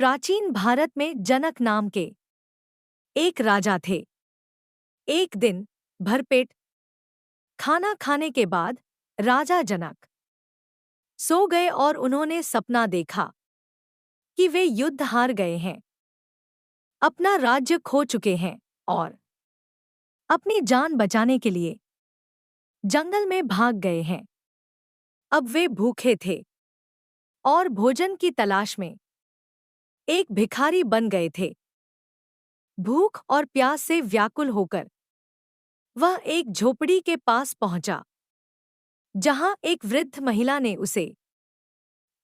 प्राचीन भारत में जनक नाम के एक राजा थे। एक दिन भरपेट खाना खाने के बाद राजा जनक सो गए और उन्होंने सपना देखा कि वे युद्ध हार गए हैं, अपना राज्य खो चुके हैं और अपनी जान बचाने के लिए जंगल में भाग गए हैं। अब वे भूखे थे और भोजन की तलाश में एक भिखारी बन गए थे। भूख और प्यास से व्याकुल होकर वह एक झोपड़ी के पास पहुंचा, जहां एक वृद्ध महिला ने उसे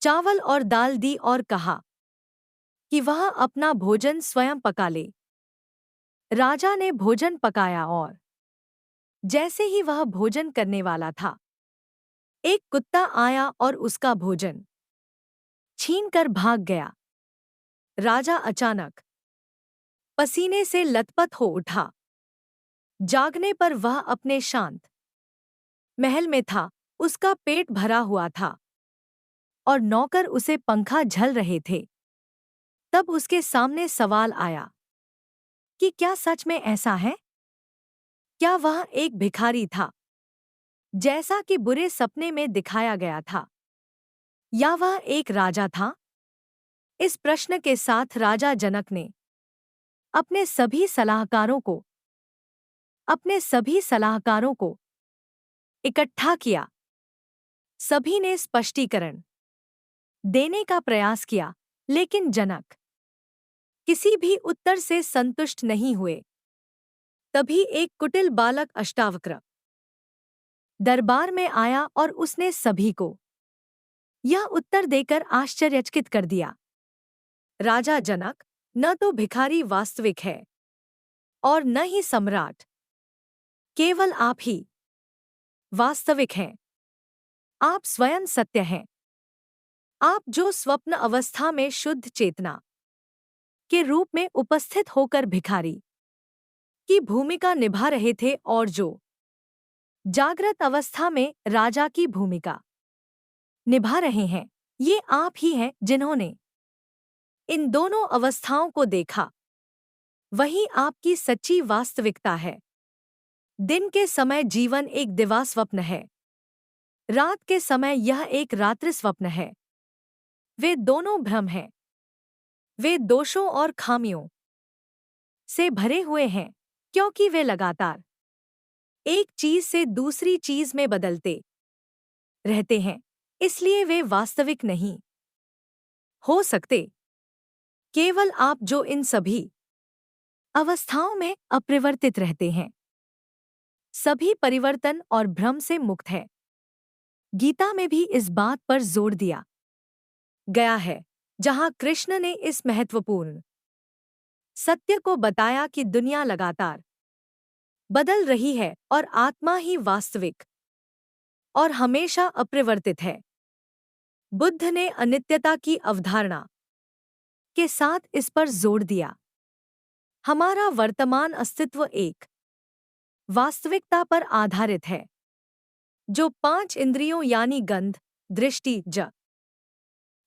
चावल और दाल दी और कहा कि वह अपना भोजन स्वयं पका ले। राजा ने भोजन पकाया और जैसे ही वह भोजन करने वाला था, एक कुत्ता आया और उसका भोजन छीनकर भाग गया। राजा अचानक पसीने से लथपथ हो उठा। जागने पर वह अपने शांत महल में था। उसका पेट भरा हुआ था और नौकर उसे पंखा झल रहे थे। तब उसके सामने सवाल आया कि क्या सच में ऐसा है? क्या वह एक भिखारी था, जैसा कि बुरे सपने में दिखाया गया था, या वह एक राजा था? इस प्रश्न के साथ राजा जनक ने अपने सभी सलाहकारों को इकट्ठा किया। सभी ने स्पष्टीकरण देने का प्रयास किया, लेकिन जनक किसी भी उत्तर से संतुष्ट नहीं हुए। तभी एक कुटिल बालक अष्टावक्र दरबार में आया और उसने सभी को यह उत्तर देकर आश्चर्यचकित कर दिया। राजा जनक, न तो भिखारी वास्तविक है और न ही सम्राट, केवल आप ही वास्तविक हैं। आप स्वयं सत्य हैं। आप जो स्वप्न अवस्था में शुद्ध चेतना के रूप में उपस्थित होकर भिखारी की भूमिका निभा रहे थे और जो जागृत अवस्था में राजा की भूमिका निभा रहे हैं, ये आप ही हैं जिन्होंने इन दोनों अवस्थाओं को देखा। वही आपकी सच्ची वास्तविकता है। दिन के समय जीवन एक दिवास्वप्न है, रात के समय यह एक रात्रि स्वप्न है। वे दोनों भ्रम हैं। वे दोषों और खामियों से भरे हुए हैं, क्योंकि वे लगातार एक चीज से दूसरी चीज में बदलते रहते हैं। इसलिए वे वास्तविक नहीं हो सकते। केवल आप जो इन सभी अवस्थाओं में अपरिवर्तित रहते हैं, सभी परिवर्तन और भ्रम से मुक्त है। गीता में भी इस बात पर जोर दिया गया है, जहां कृष्ण ने इस महत्वपूर्ण सत्य को बताया कि दुनिया लगातार बदल रही है और आत्मा ही वास्तविक और हमेशा अपरिवर्तित है। बुद्ध ने अनित्यता की अवधारणा के साथ इस पर जोर दिया। हमारा वर्तमान अस्तित्व एक वास्तविकता पर आधारित है, जो 5 इंद्रियों यानी गंध, दृष्टि,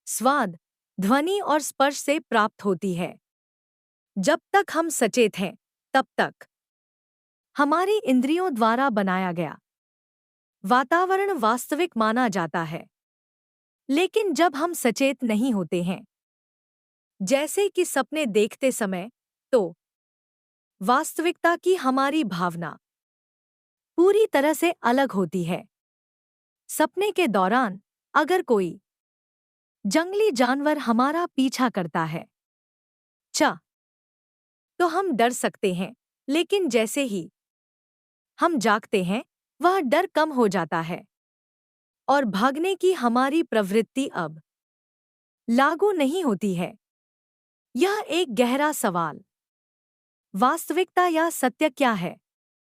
स्वाद, ध्वनि और स्पर्श से प्राप्त होती है। जब तक हम सचेत हैं, तब तक हमारी इंद्रियों द्वारा बनाया गया वातावरण वास्तविक माना जाता है। लेकिन जब हम सचेत नहीं होते हैं, जैसे कि सपने देखते समय, तो वास्तविकता की हमारी भावना पूरी तरह से अलग होती है। सपने के दौरान अगर कोई जंगली जानवर हमारा पीछा करता है, तो हम डर सकते हैं, लेकिन जैसे ही हम जागते हैं, वह डर कम हो जाता है और भागने की हमारी प्रवृत्ति अब लागू नहीं होती है। यह एक गहरा सवाल, वास्तविकता या सत्य क्या है,